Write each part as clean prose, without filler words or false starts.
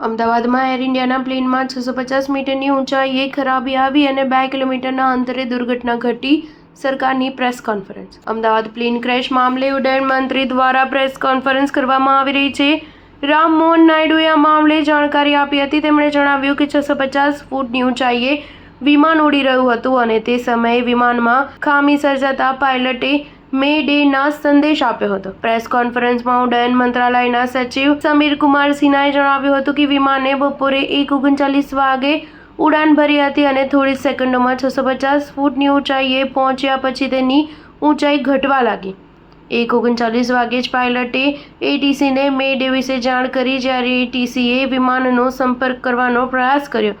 અમદાવાદમાં એર ઇન્ડિયાના પ્લેનમાં 650 મીટરની ઊંચાઈએ ખરાબી આવી અને 2 કિલોમીટરના અંતરે દુર્ઘટના ઘટી. સરકારની press conference. Ahmedabad plane crash મામલે ઉડ્ડયન મંત્રી દ્વારા પ્રેસ કોન્ફરન્સ કરવામાં આવી રહી છે. રામ મોહન નાયડુએ આ મામલે જાણકારી આપી હતી. તેમણે જણાવ્યું કે 650 ફૂટની ઊંચાઈએ વિમાન ઉડી રહ્યું હતું અને તે સમયે વિમાનમાં ખામી સર્જાતા પાયલટે મે ડેના સંદેશ આપ્યો હતો. પ્રેસ કોન્ફરન્સમાં ઉડ્ડયન મંત્રાલયના સચિવ સમીર કુમાર સિન્હાએ જણાવ્યું હતું કે વિમાને બપોરે 1:39 વાગે ઉડાન ભરી હતી અને થોડી સેકન્ડોમાં 650 ફૂટની ઊંચાઈએ પહોંચ્યા પછી તેની ઊંચાઈ ઘટવા લાગી. 1:39 વાગે જ પાયલટે એટીસીને મે ડે વિશે જાણ કરી. જ્યારે એટીસીએ વિમાનનો સંપર્ક કરવાનો પ્રયાસ કર્યો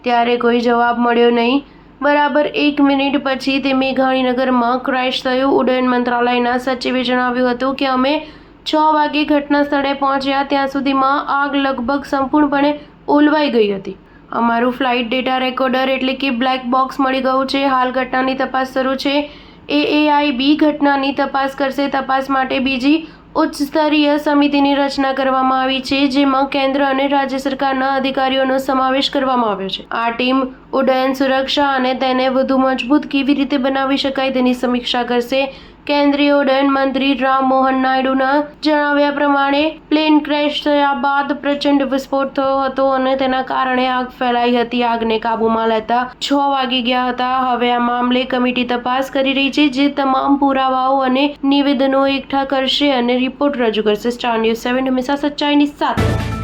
ત્યારે કોઈ જવાબ મળ્યો નહીં. બરાબર 1 મિનિટ પછી તે મેઘાણીનગરમાં ક્રેશ થયું. ઉડ્ડયન મંત્રાલયના સચિવે જણાવ્યું હતું કે અમે 6 વાગે ઘટના સ્થળે પહોંચ્યા ત્યાં સુધીમાં આગ લગભગ સંપૂર્ણપણે ઓલવાઈ ગઈ હતી. અમારું ફ્લાઇટ ડેટા રેકોર્ડર એટલે કે બ્લેક બોક્સ મળી ગયું છે. હાલ ઘટનાની તપાસ શરૂ છે. એએઆઈબી ઘટનાની તપાસ કરશે. તપાસ માટે બીજી ઉચ્ચ સ્તરીય સમિતિની રચના કરવામાં આવી છે જેમાં કેન્દ્ર અને રાજ્ય સરકારના અધિકારીઓનો સમાવેશ કરવામાં આવ્યો છે. આ ટીમ ઉડ્ડયન સુરક્ષા અને તેને વધુ મજબૂત કેવી રીતે બનાવી શકાય તેની સમીક્ષા કરશે. કેન્દ્રીય ઉડ્ડયન મંત્રી રામ મોહન નાયડુના જણાવ્યા પ્રમાણે પ્લેન ક્રેશ થયા બાદ પ્રચંડ વિસ્ફોટ થયો હતો અને તેના કારણે આગ ફેલાઈ હતી. આગને કાબૂમાં લેતા 6 વાગી ગયા હતા. હવે આ મામલે કમિટી તપાસ કરી રહી છે જે તમામ પુરાવાઓ અને નિવેદનો એકઠા કરશે અને રિપોર્ટ રજૂ કરશે. સ્ટાર ન્યૂઝ 7 હંમેશા સચ્ચાઈની સાથે.